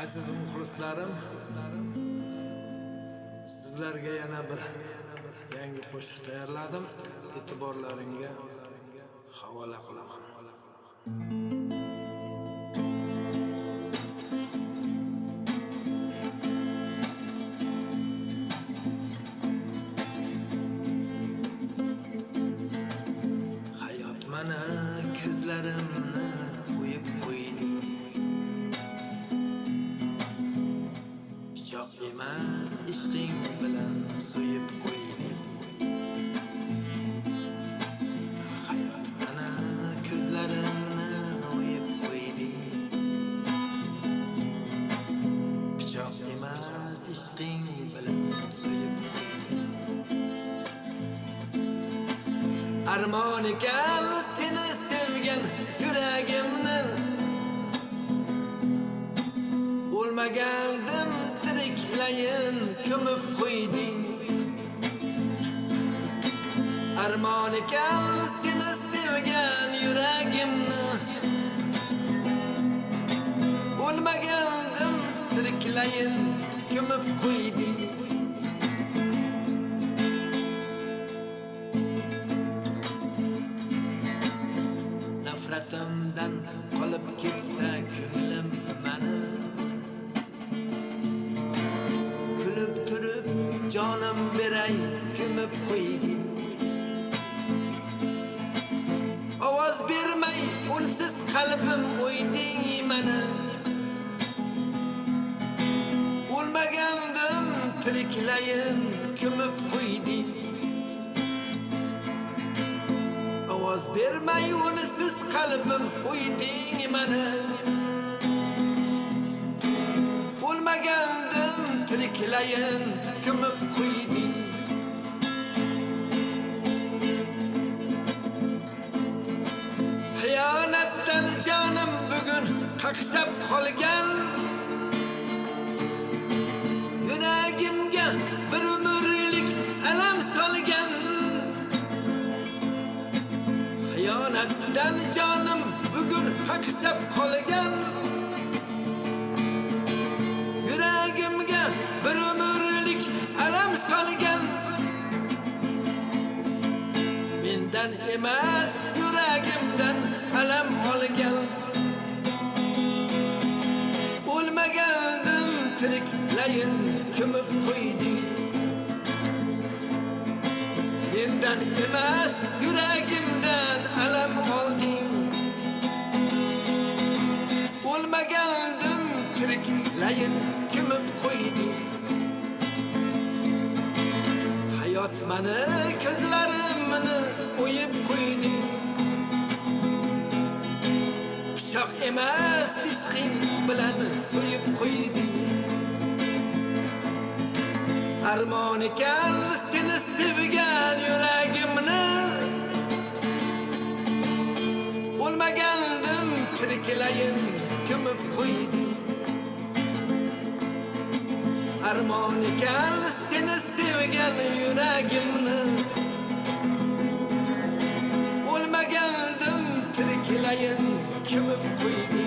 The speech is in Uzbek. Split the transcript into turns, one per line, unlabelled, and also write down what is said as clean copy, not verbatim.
Aziz muxlislarim, sizlarga yana bir yangi qo'shiq tayyorladim. E'tiborlaringga havola qilaman. Hayot mana ko'zlarimni o'yib qo'ydi. Pichoq emas ishqing bilan so'yib qo'ydi. Hayot mana ko'zlarimni o'yib qo'ydi. Pichoq emas ishqing bilan so'yib qo'ydi. Armon ekan seni sevgan yuragimni, o'lmagandim tiriklayin ko'mib qo'yding. Armon ekan seni sevgan yuragimni, o'lmagandim tiriklayin ko'mib qo'yding. Nafratimdan qolib ketsa ko'nglim mani, kulib turib jonim beray ko'mib qo'ygin. Ovoz bermay unsiz qalbim o'yding mani, o'lmagandim tiriklayin ko'mib qo'yding. Ovoz bermay unsiz qalbim o'yding mani, o'lmagandim tiriklayin ko'mib qo'yding. Xiyonatdan jonim bugun qaqshab qolgan, yuragimga bir umrlik alam solgan. Xiyonatdan jonim bugun qaqshab qolgan, yuragimga bir umrlik alam solgan. Mendan emas yuragimdan alam olgan, o'lmagandim tiriklayin ko'mib qo'yding. Mendan emas yuragimdan alam olding, o'lmagandim tiriklayin ko'mib qo'yding. Hayot mani ko'zlarimni o'yib qo'ydi. Pichoq emas ishqing bilan so'yib qo'ydi. Armon ekan seni sevgan yuragimni, o'lmagandim tiriklayin ko'mib qo'ydi. Armon ekan seni sevgan yuragimni, o'lmagandim tiriklayin ko'mib qo'ydi.